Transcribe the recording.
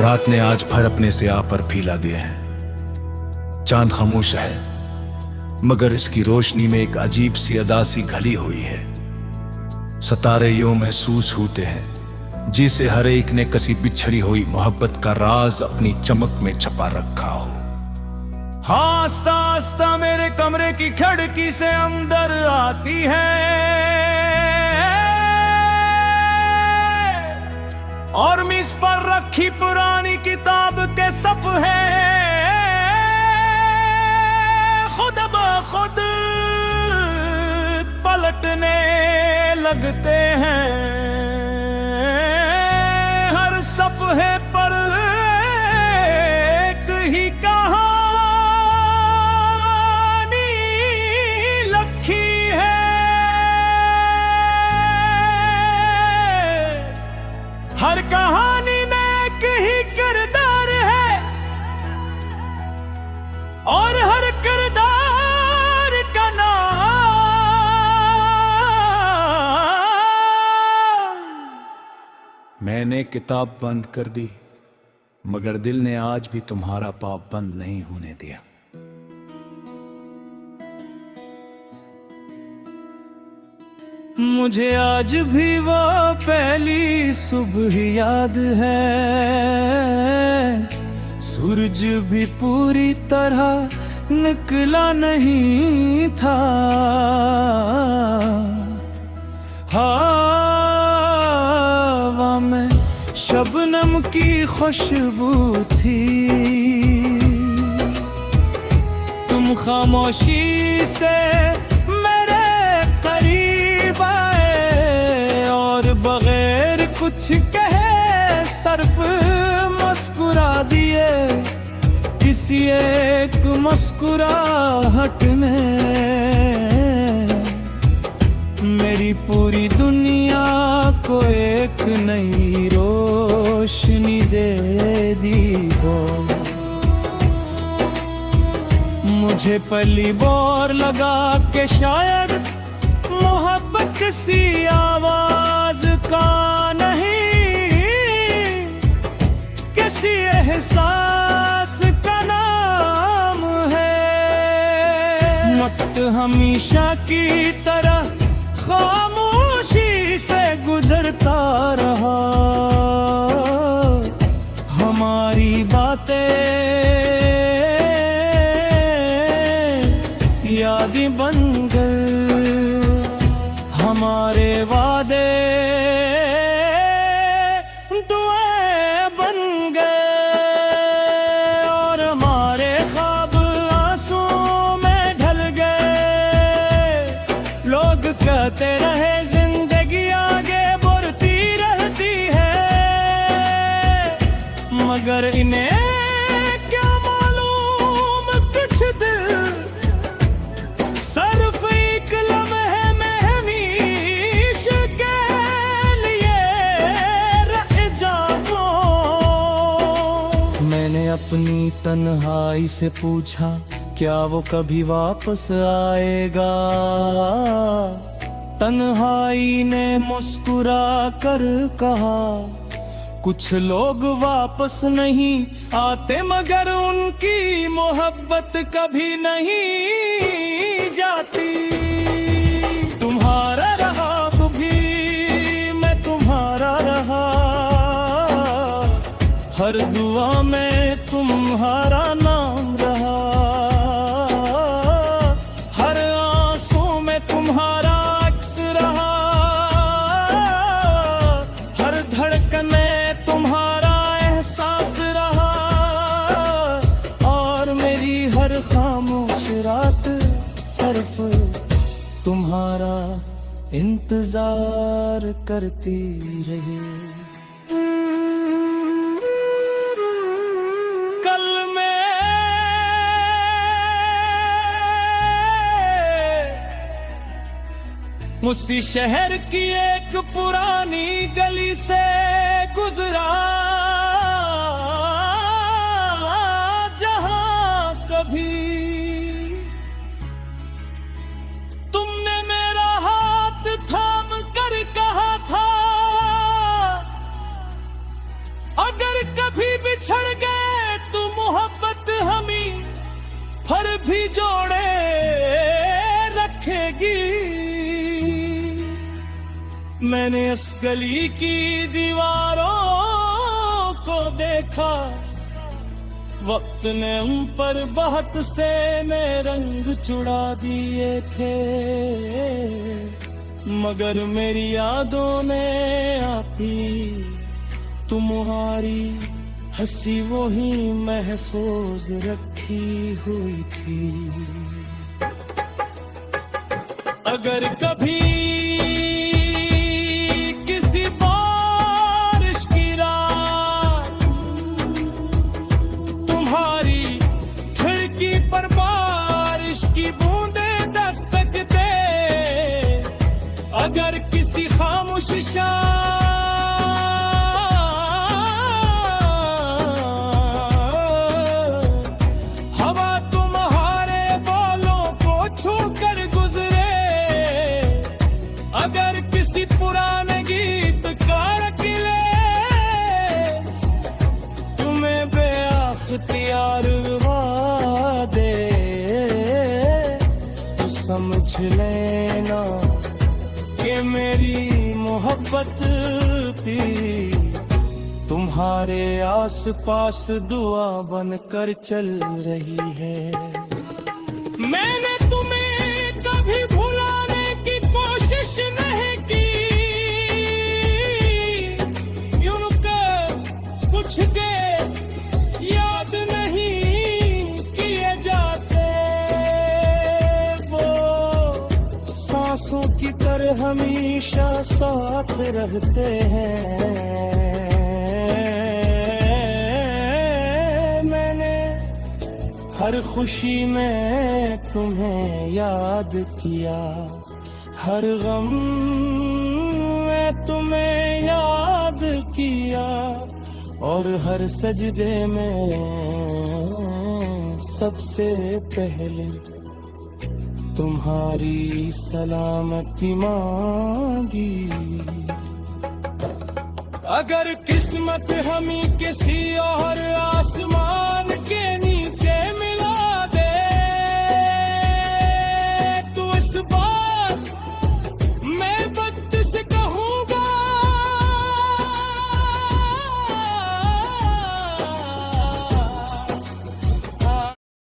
रात ने आज भर अपने से आ पर फीला दिए हैं। चांद खामोश है मगर इसकी रोशनी में एक अजीब सी अदा सी घली हुई है। सितारे यूं महसूस होते हैं जिसे हर एक ने कसी बिछड़ी हुई मोहब्बत का राज अपनी चमक में छपा रखा हो। हाँ, आस्ता आस्ता मेरे कमरे की खिड़की से अंदर आती है और मेज पर रखी पुरानी किताब के सफ़े खुद ब खुद पलटने लगते हैं। हर सफ़े पर एक ही कहानी लिखी है। हर कहानी में एक ही किरदार है और हर किरदार का नाम। मैंने किताब बंद कर दी मगर दिल ने आज भी तुम्हारा पाप बंद नहीं होने दिया। मुझे आज भी वो पहली सुबह याद है। सूरज भी पूरी तरह निकला नहीं था। हवा में शबनम की खुशबू थी। तुम खामोशी से मेरे करीब आए और बगैर कुछ कहे सिर्फ मुस्कुरा दिए। किसी एक मुस्कुराहट में मेरी पूरी दुनिया को एक नई रोशनी दे दी हो। मुझे पहली बार लगा कि शायद मोहब्बत किसी आवाज का नहीं, किसी एहसास का नाम है। वक्त हमेशा की तरह खामोशी से गुजरता रहा। हमारी बातें यादें बन गए, हमारे वादे दुआएं बन गए और हमारे ख्वाब आंसुओं में ढल गए। लोग कहते रहे जिंदगी आगे बढ़ती रहती है मगर इन्हें क्या मालूम कुछ दिल सिर्फ एक लम्हे में हमेशा के लिए रह जाओ। मैंने अपनी तन्हाई से पूछा क्या वो कभी वापस आएगा। तन्हाई ने मुस्कुरा कर कहा कुछ लोग वापस नहीं आते मगर उनकी मोहब्बत कभी नहीं जाती। तुम्हारा रहा भी मैं तुम्हारा रहा, हर दुआ में तुम्हारा नाम रहा। हर आंसू में तुम्हारा अक्स रहा, हर धड़कन में तुम्हारा एहसास रहा और मेरी हर खामोश रात सिर्फ तुम्हारा इंतजार करती रही। कल मैं उसी शहर की एक पुरानी गली से गुजरा जहां कभी तुमने मेरा हाथ थाम कर कहा था अगर कभी भी फिर भी जोड़े रखेगी। मैंने इस गली की दीवारों को देखा, वक्त ने उन पर बहुत से में रंग चुड़ा दिए थे, मगर मेरी यादों ने आपी तुम्हारी हंसी वो ही महफूज रखी हुई थी। अगर कभी किसी बारिश की रात तुम्हारी खिड़की पर बारिश की बूंदें दस्तक दे, अगर किसी खामोश हवा तुम्हारे बालों को छू कर गुजरे, अगर किसी पुराने गीत का रकीले तुम्हें बेअख्तियार दे, तो समझ लेना कि मेरी मोहब्बत भी तुम्हारे आसपास दुआ बनकर चल रही है। मैंने तुम्हें कभी भुलाने की कोशिश नहीं की, यूं कुछ के याद नहीं किए जाते, वो सांसों की तरह हमेशा साथ रहते हैं। मैंने हर खुशी में तुम्हें याद किया, हर गम में तुम्हें याद किया, और हर सजदे में सबसे पहले तुम्हारी सलामती मांगी। अगर किस्मत हमें किसी और आसमान